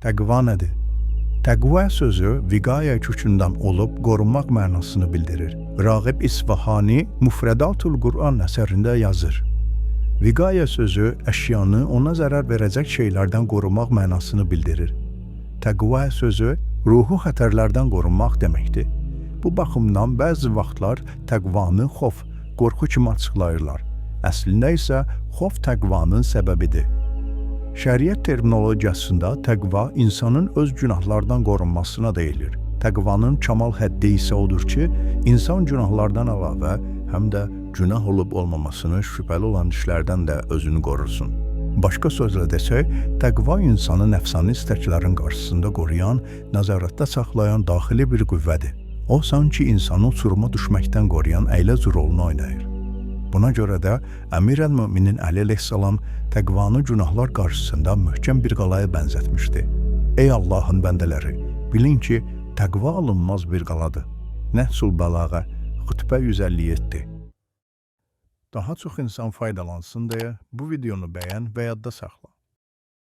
Təqva nədir? Təqva sözü viqaya kökündən olub qorunmaq mənasını bildirir. Rağib İsfahani Mufredatul Quran əsərində yazır. Viqaya sözü əşyanı ona zərər verəcək şeylərdən qorumaq mənasını bildirir. Təqva sözü ruhu xətərlərdən qorunmaq deməkdir. Bu baxımdan bəzi vaxtlar təqvanı xof, qorxu kimi açıqlayırlar. Əslində isə xof təqvanın səbəbidir. Şəriət terminologiyasında təqva insanın öz günahlardan qorunmasına deyilir. Təqvanın kamal həddi isə odur ki, insan günahlardan əlavə həm də günah olub olmamasını şübhəli olan işlərdən də özünü qorursun. Başqa sözlə desək, təqva insanı nəfsani istəklərin qarşısında qoruyan, nəzarətdə saxlayan daxili bir qüvvədir. O, sanki insanı uçuruma düşməkdən qoruyan əyləc rolunu oynayır. Buna görə də Əmir əl-Müminin Əli əleyhissalam təqvanı günahlar qarşısında möhkəm bir qalaya bənzətmişdi. Ey Allahın bəndələri, bilin ki, təqva alınmaz bir qaladır. Nəhsul Bəlağa, xütbə 157. Daha çox insan faydalansın deyə bu videonu bəyən və yadda saxla.